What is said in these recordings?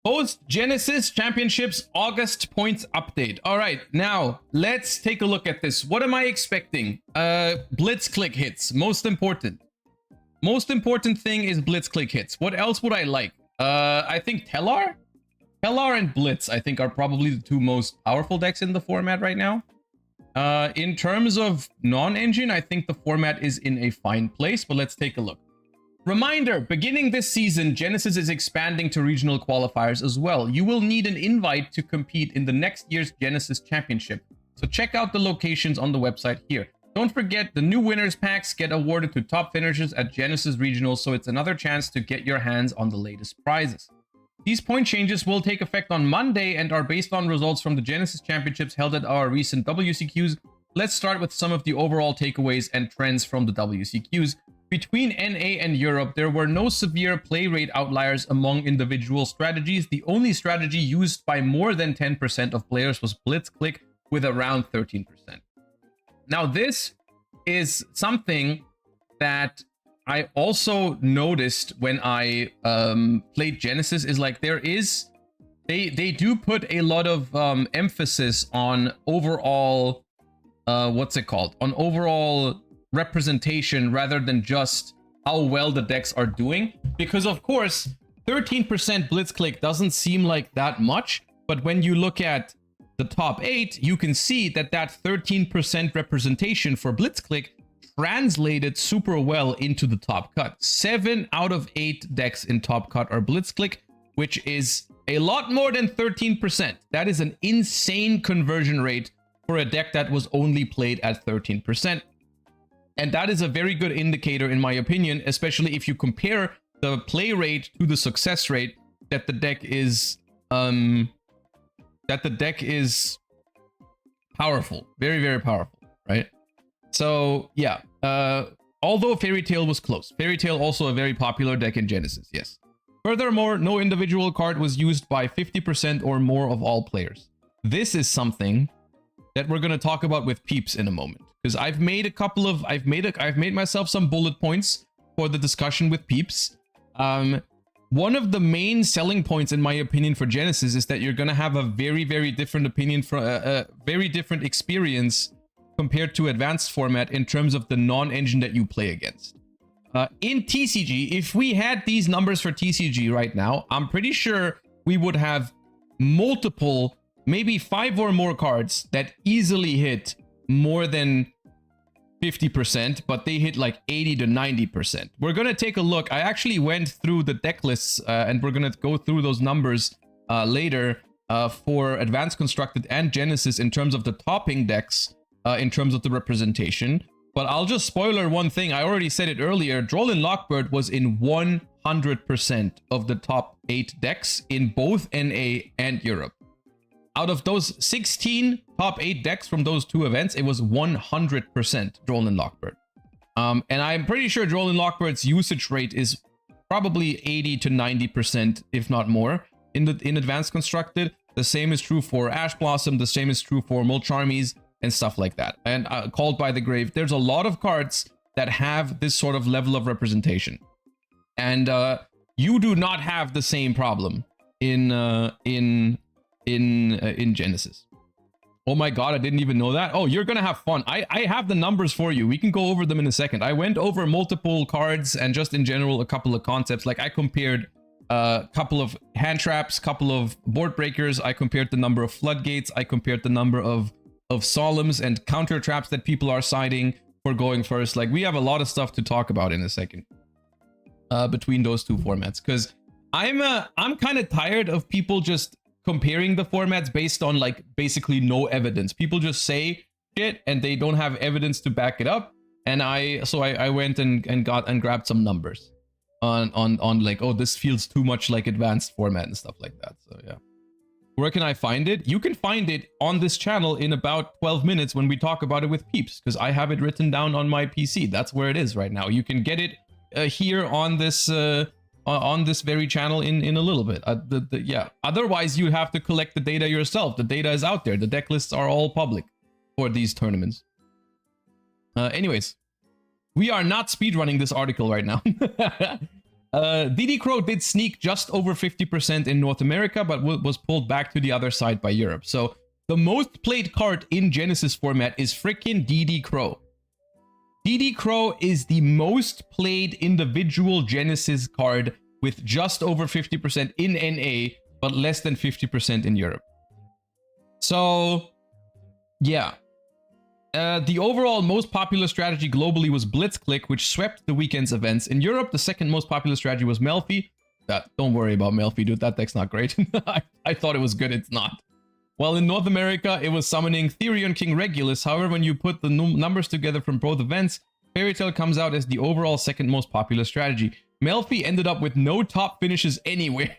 Post Genesis Championships August points update. All right, now let's take a look at this. What am I expecting? Blitz click hits. Most important. Most important thing is blitz click hits. What else would I like? I think Tellar and Blitz, I think, are probably the two most powerful decks in the format right now. In terms of non-engine, I think the format is in a fine place, but let's take a look. Reminder, beginning this season, Genesis is expanding to regional qualifiers as well. You will need an invite to compete in the next year's Genesis Championship. So check out the locations on the website here. Don't forget, the new winners packs get awarded to top finishers at Genesis Regionals, so it's another chance to get your hands on the latest prizes. These point changes will take effect on Monday and are based on results from the Genesis Championships held at our recent WCQs. Let's start with some of the overall takeaways and trends from the WCQs. Between NA and Europe, there were no severe play rate outliers among individual strategies. The only strategy used by more than 10% of players was Blitz Click with around 13%. Now, this is something that I also noticed when I played Genesis, is like they do put a lot of emphasis on overall, on overall representation rather than just how well the decks are doing. Because of course, 13% Blitzclick doesn't seem like that much, but when you look at the top 8, you can see that that 13% representation for Blitzclick translated super well into the top cut. 7 out of 8 decks in top cut are Blitzclick, which is a lot more than 13%. That is an insane conversion rate for a deck that was only played at 13%. And that is a very good indicator, in my opinion, especially if you compare the play rate to the success rate, that the deck is powerful, very, very powerful, right? So yeah, although Fairy Tail was close, Fairy Tail also a very popular deck in Genesis, yes. Furthermore, no individual card was used by 50% or more of all players. This is something that we're going to talk about with Peeps in a moment, because I've made myself some bullet points for the discussion with Peeps. One of the main selling points, in my opinion, for Genesis is that you're going to have a very, very different opinion, for a very different experience compared to advanced format in terms of the non-engine that you play against. In TCG, if we had these numbers for TCG right now, I'm pretty sure we would have multiple, maybe 5 or more cards that easily hit more than 50%, but they hit like 80 to 90%. We're going to take a look. I actually went through the deck lists and we're going to go through those numbers later for Advanced Constructed and Genesis in terms of the topping decks, in terms of the representation. But I'll just spoiler one thing. I already said it earlier. Droll Lockbird was in 100% of the top 8 decks in both NA and Europe. Out of those 16 top 8 decks from those two events, it was 100% Droll Lockbird. And I'm pretty sure Droll Lockbird's usage rate is probably 80 to 90%, if not more, in Advanced Constructed. The same is true for Ash Blossom. The same is true for Molcharmies and stuff like that. And Called by the Grave. There's a lot of cards that have this sort of level of representation. And you do not have the same problem in Genesis. Oh my god, I didn't even know that. Oh, you're gonna have fun. I have the numbers for you. We can go over them in a second. I went over multiple cards and just in general a couple of concepts. Like I compared a couple of hand traps, couple of board breakers. I compared the number of floodgates. I compared the number of solemns and counter traps that people are siding for going first. Like we have a lot of stuff to talk about in a second between those two formats, because I'm kind of tired of people just comparing the formats based on like basically no evidence. People just say shit and they don't have evidence to back it up. And I went and grabbed some numbers on like, oh, this feels too much like advanced format and stuff like that. So yeah. Where can I find it? You can find it on this channel in about 12 minutes when we talk about it with Peeps, because I have it written down on my PC. That's where it is right now. You can get it here on this very channel in a little bit. Yeah. Otherwise, you have to collect the data yourself. The data is out there. The deck lists are all public for these tournaments. Anyways, we are not speedrunning this article right now. DD Crow did sneak just over 50% in North America, but was pulled back to the other side by Europe. So the most played card in Genesis format is freaking DD Crow. DD Crow is the most played individual Genesis card with just over 50% in NA, but less than 50% in Europe. So, yeah. The overall most popular strategy globally was Blitzkrieg, which swept the weekend's events. In Europe, the second most popular strategy was Melfi. Don't worry about Melfi, dude. That deck's not great. I thought it was good. It's not. While in North America, it was summoning Therion King Regulus. However, when you put the numbers together from both events, Fairy Tail comes out as the overall second most popular strategy. Melfi ended up with no top finishes anywhere.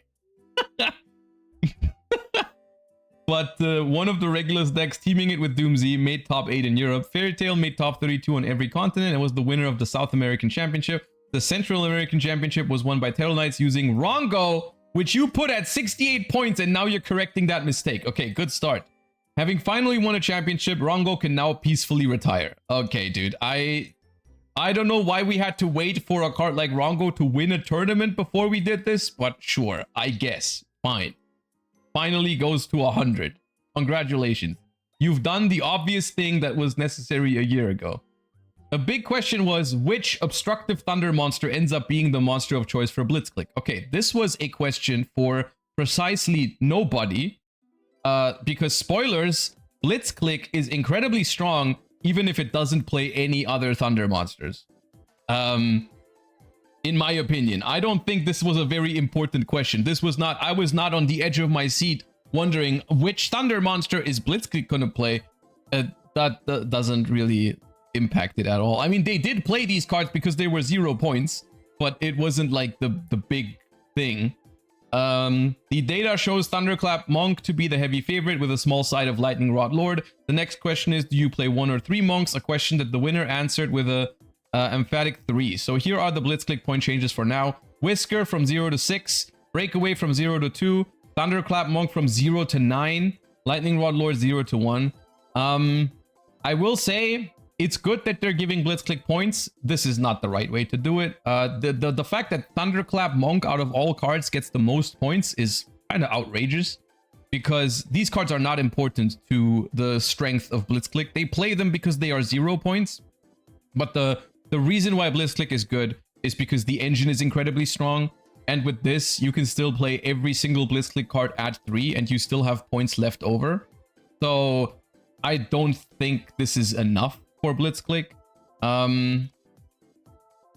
But one of the Regulus decks teaming it with Doomsy made top 8 in Europe. Fairy Tail made top 32 on every continent and was the winner of the South American Championship. The Central American Championship was won by Terror Knights using Rongo, which you put at 68 points, and now you're correcting that mistake. Okay, good start. Having finally won a championship, Rongo can now peacefully retire. Okay, dude, I don't know why we had to wait for a card like Rongo to win a tournament before we did this, but sure, I guess. Fine. Finally goes to 100. Congratulations. You've done the obvious thing that was necessary a year ago. A big question was which obstructive thunder monster ends up being the monster of choice for Blitzkrieg. Okay, this was a question for precisely nobody. Because spoilers, Blitzkrieg is incredibly strong even if it doesn't play any other thunder monsters. In my opinion, I don't think this was a very important question. This was not, I was not on the edge of my seat wondering which thunder monster is Blitzkrieg gonna play. That doesn't really impact it at all. I mean, they did play these cards because they were 0 points, but it wasn't like the big thing. The data shows Thunderclap Monk to be the heavy favorite with a small side of Lightning Rod Lord. The next question is, do you play 1 or 3 monks? A question that the winner answered with a emphatic 3. So here are the Blitzkrieg point changes for now. Whisker from 0 to 6, Breakaway from 0 to 2, Thunderclap Monk from 0 to 9, Lightning Rod Lord 0 to 1. I will say it's good that they're giving Blitzkrieg points. This is not the right way to do it. The fact that Thunderclap Monk out of all cards gets the most points is kind of outrageous, because these cards are not important to the strength of Blitzkrieg. They play them because they are 0 points, but the reason why Blitzkrieg is good is because the engine is incredibly strong, and with this, you can still play every single Blitzkrieg card at 3, and you still have points left over. So I don't think this is enough for Blitzkrieg.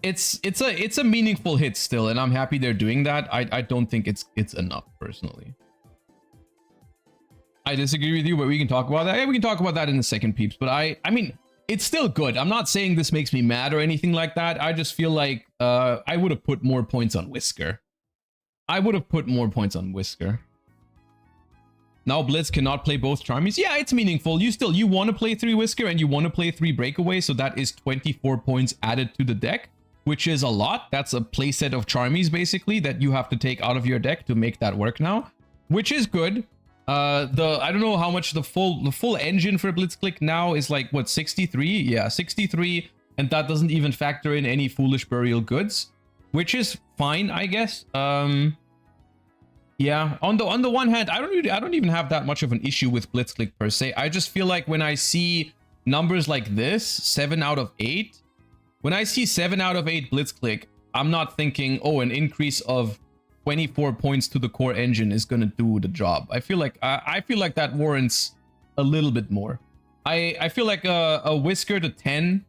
It's a meaningful hit still, and I'm happy they're doing that. I don't think it's enough personally. I disagree with you, but we can talk about that. Yeah, we can talk about that in a second, peeps. But I mean, it's still good. I'm not saying this makes me mad or anything like that. I just feel like I would have put more points on Whisker. I would have put more points on Whisker. Now Blitz cannot play both Charmies. Yeah, it's meaningful. You want to play 3 Whisker and you want to play 3 Breakaway, so that is 24 points added to the deck, which is a lot. That's a playset of Charmies basically that you have to take out of your deck to make that work now, which is good. I don't know how much the full engine for Blitzkrieg now is, like, what, 63? Yeah, 63, and that doesn't even factor in any Foolish Burial Goods, which is fine, I guess. Yeah, on the one hand, I don't even have that much of an issue with Blitzkrieg per se. I just feel like when I see numbers like this, 7 out of 8, when I see 7 out of 8 Blitzkrieg, I'm not thinking, oh, an increase of 24 points to the core engine is gonna do the job. I feel like that warrants a little bit more. I feel like a Whisker to 10,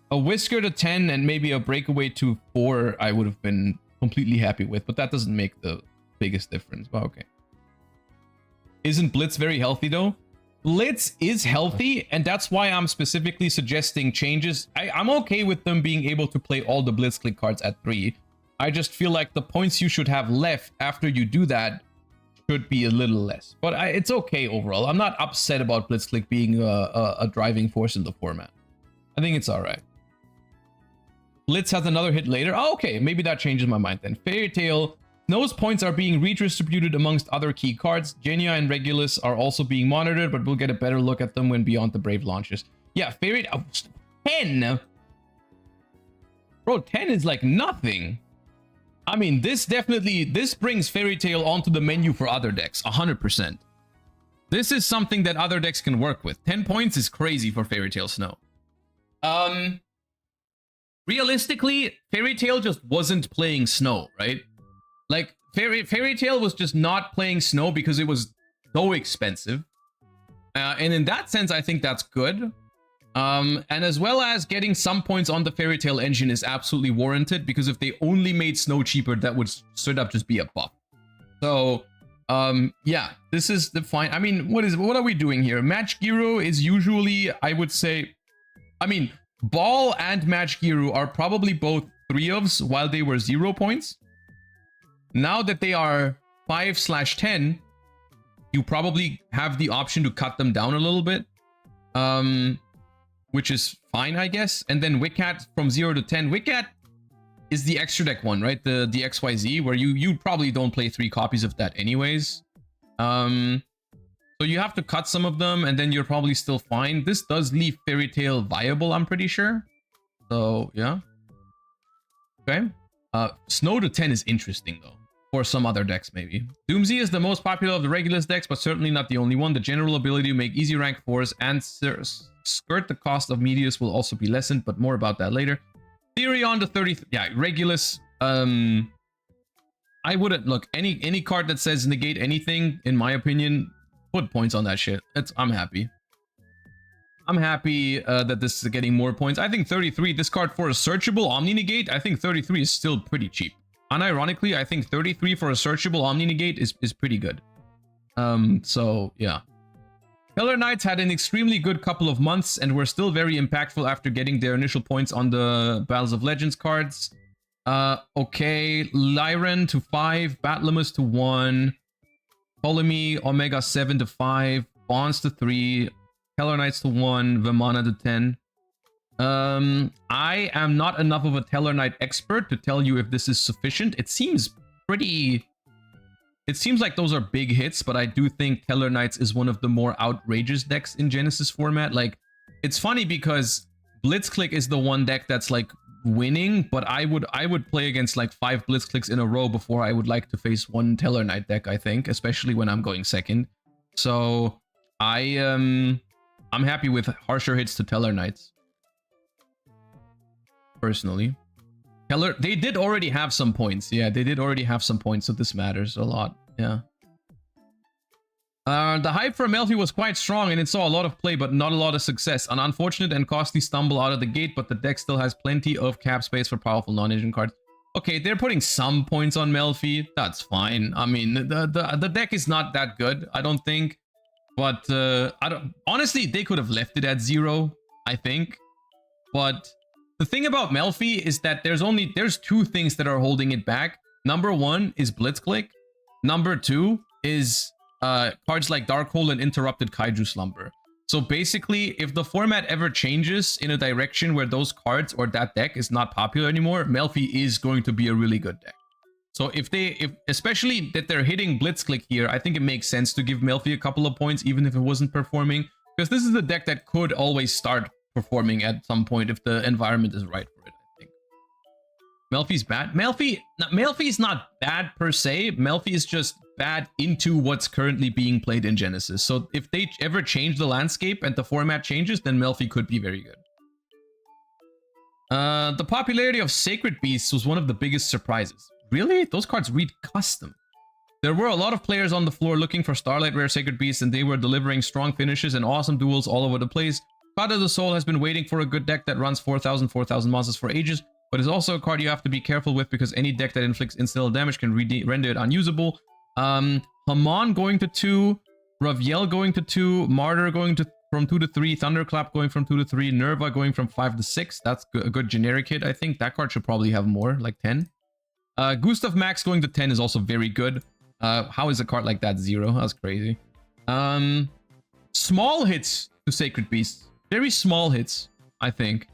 and maybe a Breakaway to 4, I would have been completely happy with, but that doesn't make the biggest difference. But okay. Isn't Blitz very healthy though? Blitz is healthy, and that's why I'm specifically suggesting changes. I'm okay with them being able to play all the Blitzkrieg cards at 3. I just feel like the points you should have left after you do that should be a little less. But it's okay overall. I'm not upset about Blitzkrieg being a driving force in the format. I think it's alright. Blitz has another hit later. Oh, okay, maybe that changes my mind then. Fairy Tail. Those points are being redistributed amongst other key cards. Genia and Regulus are also being monitored, but we'll get a better look at them when Beyond the Brave launches. Yeah, Fairy... 10? Bro, 10 is like nothing. I mean, this brings Fairy Tail onto the menu for other decks, 100%. This is something that other decks can work with. 10 points is crazy for Fairy Tail Snow. Realistically, Fairy Tail just wasn't playing Snow, right? Like, Fairy Tail was just not playing Snow because it was so expensive. And in that sense, I think that's good. And as well as getting some points on the Fairy Tail engine is absolutely warranted, because if they only made Snow cheaper, that would straight up just be a buff. So, yeah, this is the fine. I mean, what are we doing here? Match Giru is usually, I would say, I mean, Ball and Match Giru are probably both 3-ofs while they were 0 points. Now that they are 5/10, you probably have the option to cut them down a little bit. Which is fine, I guess. And then Wiccat from 0 to 10. Wiccat is the extra deck one, right? The XYZ, where you probably don't play 3 copies of that anyways. So you have to cut some of them, and then you're probably still fine. This does leave Fairy Tail viable, I'm pretty sure. So, yeah. Okay. Snow to 10 is interesting, though. For some other decks, maybe. Doomsday is the most popular of the Regulus decks, but certainly not the only one. The general ability to make easy rank 4s and skirt the cost of Medius will also be lessened, but more about that later. Therion to 30... Yeah, Regulus. I wouldn't... Look, any card that says negate anything, in my opinion, put points on that shit. I'm happy. I'm happy that this is getting more points. I think 33, this card for a searchable Omni-Negate, I think 33 is still pretty cheap. Unironically, I think 33 for a searchable Omni-Negate is pretty good. So, yeah. Killer Knights had an extremely good couple of months and were still very impactful after getting their initial points on the Battles of Legends cards. Okay, Lyran to 5, Batlamus to 1, Ptolemy Omega 7 to 5, Bonds to 3, Killer Knights to 1, Vimana to 10. I am not enough of a Teller Knight expert to tell you if this is sufficient. It seems pretty... It seems like those are big hits, but I do think Teller Knights is one of the more outrageous decks in Genesis format. Like, it's funny because Blitzclick is the one deck that's like winning, but I would play against like 5 Blitzclicks in a row before I would like to face one Teller Knight deck, I think, especially when I'm going second. So I'm happy with harsher hits to Teller Knights. Personally. They did already have some points. Yeah, they did already have some points, so this matters a lot. Yeah. The hype for Melfi was quite strong and it saw a lot of play, but not a lot of success. An unfortunate and costly stumble out of the gate, but the deck still has plenty of cap space for powerful non-engine cards. Okay, they're putting some points on Melfi. That's fine. I mean, the deck is not that good, I don't think. But honestly, they could have left it at 0, I think. But the thing about Melfi is that there's 2 things that are holding it back. Number 1 is Blitzclick. Number 2 is cards like Darkhold and Interrupted Kaiju Slumber. So basically, if the format ever changes in a direction where those cards or that deck is not popular anymore, Melfi is going to be a really good deck. So if especially that they're hitting Blitzclick here, I think it makes sense to give Melfi a couple of points, even if it wasn't performing, because this is a deck that could always start performing at some point if the environment is right for it, I think. Melfi's bad. Melfi's not bad per se. Melfi is just bad into what's currently being played in Genesis. So if they ever change the landscape and the format changes, then Melfi could be very good. The popularity of Sacred Beasts was one of the biggest surprises. Really? Those cards read custom. There were a lot of players on the floor looking for Starlight Rare Sacred Beasts, and they were delivering strong finishes and awesome duels all over the place. Cloud of the Soul has been waiting for a good deck that runs 4,000 monsters for ages, but is also a card you have to be careful with because any deck that inflicts incidental damage can render it unusable. Hamon going to 2, Raviel going to 2, Martyr going to from 2 to 3, Thunderclap going from 2 to 3, Nerva going from 5 to 6. That's a good generic hit, I think. That card should probably have more, like 10. Gustav Max going to 10 is also very good. How is a card like that 0? That's crazy. Small hits to Sacred Beasts. Very small hits, I think.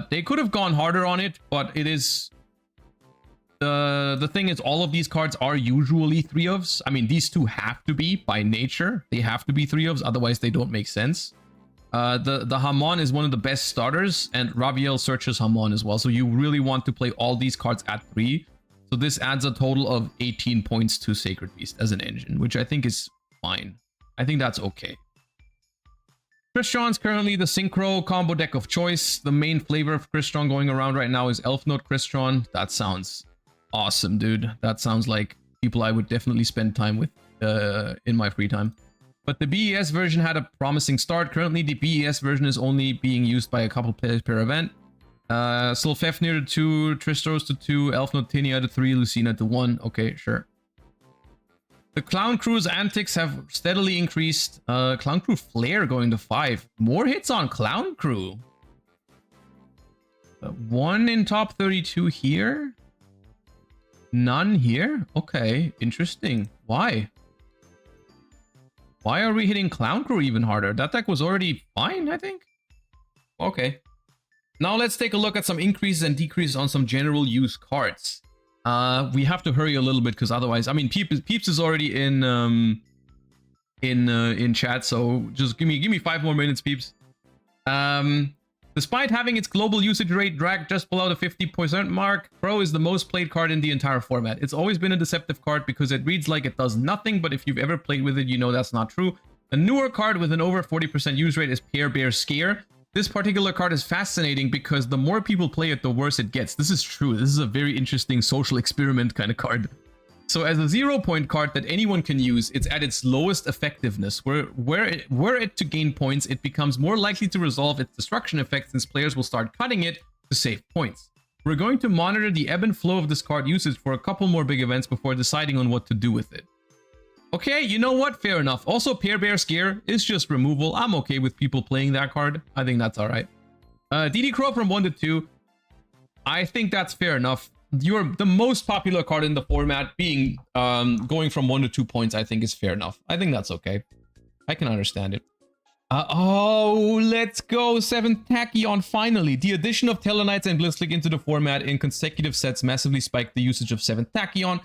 They could have gone harder on it, but it is... The thing is, all of these cards are usually 3-ofs. I mean, these 2 have to be, by nature. They have to be 3-ofs, otherwise they don't make sense. The Hamon is one of the best starters, and Raviel searches Hamon as well. So you really want to play all these cards at 3. So this adds a total of 18 points to Sacred Beast as an engine, which I think is fine. I think that's okay. Crystron's currently the synchro combo deck of choice. The main flavor of Crystron going around right now is Elf Note Crystron. That sounds awesome, dude. That sounds like people I would definitely spend time with in my free time. But the BES version had a promising start. Currently, the BES version is only being used by a couple players per event. Sylphefnir to 2, Tristros to 2, Elfnotinia to 3, Lucina to 1. Okay, sure. The Clown Crew's antics have steadily increased. Clown Crew Flare going to 5. More hits on Clown Crew. 1 in top 32 here. None here? Okay, interesting. Why? Why are we hitting Clown Crew even harder? That deck was already fine, I think. Okay. Now let's take a look at some increases and decreases on some general use cards. We have to hurry a little bit because otherwise, I mean, Peeps is already in chat, so just give me 5 more minutes, Peeps. Despite having its global usage rate dragged just below the 50% mark, Crow is the most played card in the entire format. It's always been a deceptive card because it reads like it does nothing, but if you've ever played with it, you know that's not true. A newer card with an over 40% use rate is Pear Bear Scare. This particular card is fascinating because the more people play it, the worse it gets. This is true. This is a very interesting social experiment kind of card. So as a 0-point card that anyone can use, it's at its lowest effectiveness. Were it to gain points, it becomes more likely to resolve its destruction effect since players will start cutting it to save points. We're going to monitor the ebb and flow of this card usage for a couple more big events before deciding on what to do with it. Okay, you know what? Fair enough. Also, Pear Bear Scare is just removal. I'm okay with people playing that card. I think that's alright. DD Crow from 1 to 2. I think that's fair enough. You're the most popular card in the format. Being going from 1 to 2 points, I think is fair enough. I think that's okay. I can understand it. Oh, let's go. 7th Tachyon finally. The addition of Tellarknights and Blitzkrieg into the format in consecutive sets massively spiked the usage of 7th Tachyon.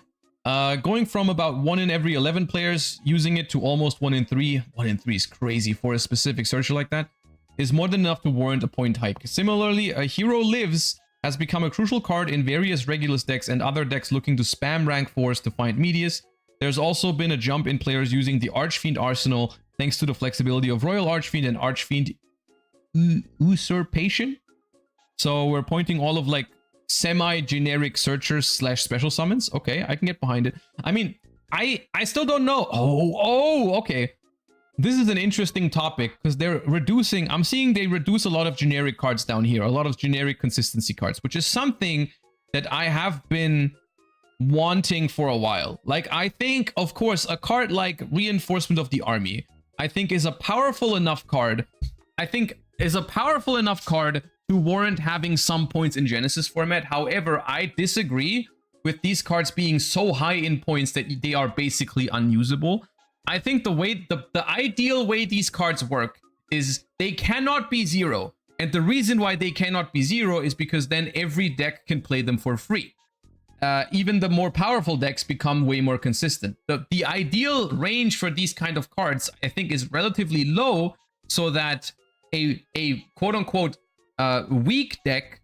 Going from about 1 in every 11 players using it to almost 1 in 3. 1 in 3 is crazy for a specific searcher like that. Is more than enough to warrant a point hike. Similarly, a Hero Lives has become a crucial card in various Regulus decks and other decks looking to spam rank 4s to find Medius. There's also been a jump in players using the Archfiend arsenal thanks to the flexibility of Royal Archfiend and Archfiend Usurpation. So we're pointing all of like semi-generic searchers / special summons. Okay, I can get behind it. I mean, I still don't know. Oh, okay. This is an interesting topic because they're reducing. I'm seeing they reduce a lot of generic cards down here, a lot of generic consistency cards, which is something that I have been wanting for a while. Like, I think, of course, a card like Reinforcement of the Army, I think is a powerful enough card. To warrant having some points in Genesis format. However, I disagree with these cards being so high in points that they are basically unusable. I think the ideal way these cards work is they cannot be 0. And the reason why they cannot be 0 is because then every deck can play them for free. Even the more powerful decks become way more consistent. The ideal range for these kind of cards, I think, is relatively low so that a quote-unquote weak deck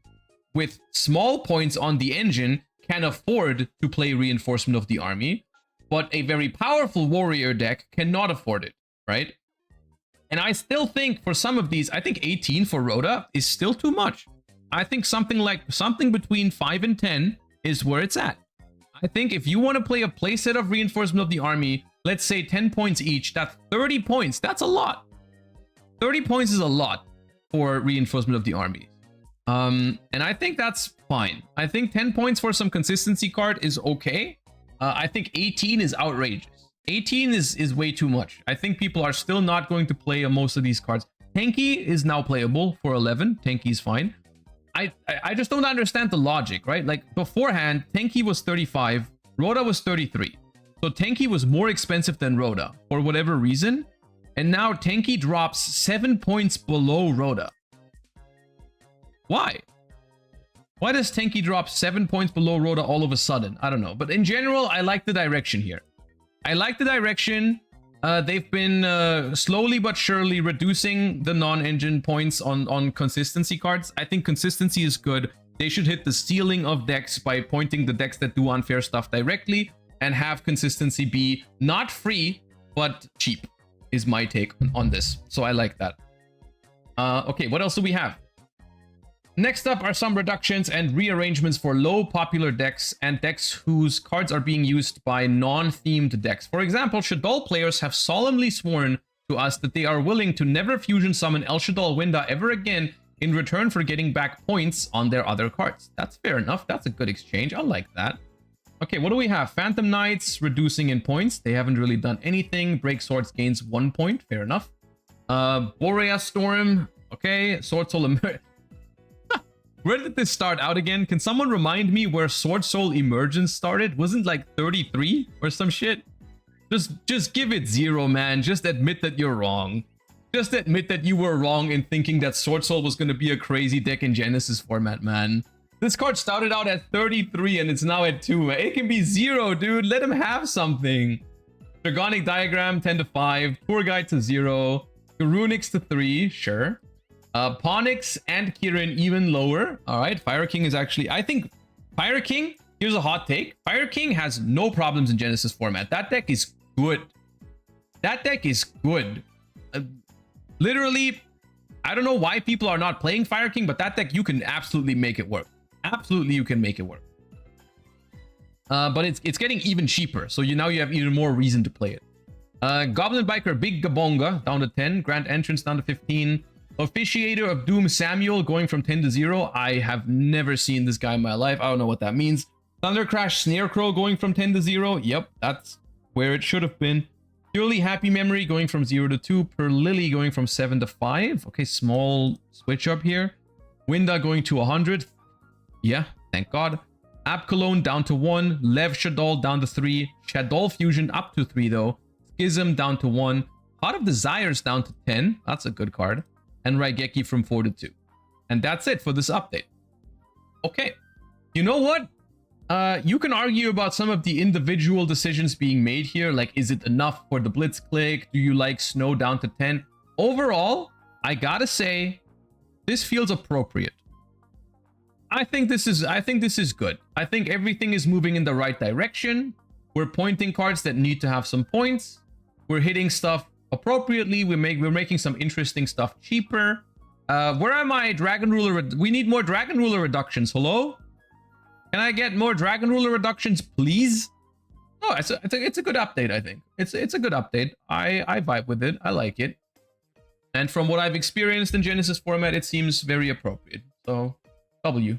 with small points on the engine can afford to play Reinforcement of the Army, but a very powerful warrior deck cannot afford it, right? And I still think for some of these, I think 18 for Rhoda is still too much. I think something between 5 and 10 is where it's at. I think if you want to play a playset of Reinforcement of the Army, let's say 10 points each, that's 30 points. That's a lot. 30 points is a lot for Reinforcement of the Army. And I think that's fine. I think 10 points for some consistency card is okay. I think 18 is outrageous. 18 is way too much. I think people are still not going to play most of these cards. Tanky is now playable for 11. Tanky is fine. I just don't understand the logic, right? Like beforehand, Tanky was 35, Rhoda was 33. So Tanky was more expensive than Rhoda for whatever reason. And now Tanky drops 7 points below Rhoda. Why? Why does Tanky drop 7 points below Rhoda all of a sudden? I don't know. But in general, I like the direction here. I like the direction. They've been slowly but surely reducing the non-engine points on consistency cards. I think consistency is good. They should hit the ceiling of decks by pointing the decks that do unfair stuff directly and have consistency be not free, but cheap is my take on this. So I like that. Okay, what else do we have? Next up are some reductions and rearrangements for low popular decks and decks whose cards are being used by non-themed decks. For example, Shaddoll players have solemnly sworn to us that they are willing to never fusion summon El Shaddoll Winda ever again in return for getting back points on their other cards. That's fair enough. That's a good exchange. I like that. Okay, what do we have? Phantom Knights reducing in points. They haven't really done anything. Break Swords gains 1 point. Fair enough. Boreas Storm. Okay, Sword Soul Emergence. Where did this start out again? Can someone remind me where Sword Soul Emergence started? Wasn't like 33 or some shit? Just give it 0, man. Just admit that you're wrong. Just admit that you were wrong in thinking that Sword Soul was going to be a crazy deck in Genesis format, man. This card started out at 33 and it's now at 2. It can be 0, dude. Let him have something. Dragonic Diagram, 10 to 5. Tour Guide to 0. Garunix to 3. Sure. Ponix and Kirin even lower. All right. Fire King is actually... I think Fire King... Here's a hot take. Fire King has no problems in Genesis format. That deck is good. That deck is good. Literally, I don't know why people are not playing Fire King, but that deck, you can absolutely make it work. Absolutely, you can make it work. But it's getting even cheaper, so now you have even more reason to play it. Goblin Biker Big Gabonga down to 10. Grand Entrance down to 15. Officiator of Doom Samuel going from 10 to 0. I have never seen this guy in my life. I don't know what that means. Thunder Crash Snarecrow going from 10 to 0. Yep, that's where it should have been. Purely Happy Memory going from 0 to 2. Per Lily going from 7 to 5. Okay, small switch up here. Winda going to 100. Yeah, thank God. App Cologne down to 1. Lev Shaddoll down to 3. Shaddoll Fusion up to 3 though. Schism down to 1. Heart of Desires down to 10. That's a good card. And Raigeki from 4 to 2. And that's it for this update. Okay. You know what? You can argue about some of the individual decisions being made here. Like, is it enough for the Blitz Click? Do you like Snow down to 10? Overall, I gotta say, this feels appropriate. I think this is good. I think everything is moving in the right direction. We're pointing cards that need to have some points. We're hitting stuff appropriately. We're making some interesting stuff cheaper. Where am I? Dragon Ruler. We need more Dragon Ruler reductions. Hello? Can I get more Dragon Ruler reductions, please? No, it's a good update, I think. It's a good update. I vibe with it. I like it. And from what I've experienced in Genesis format, it seems very appropriate. So, W.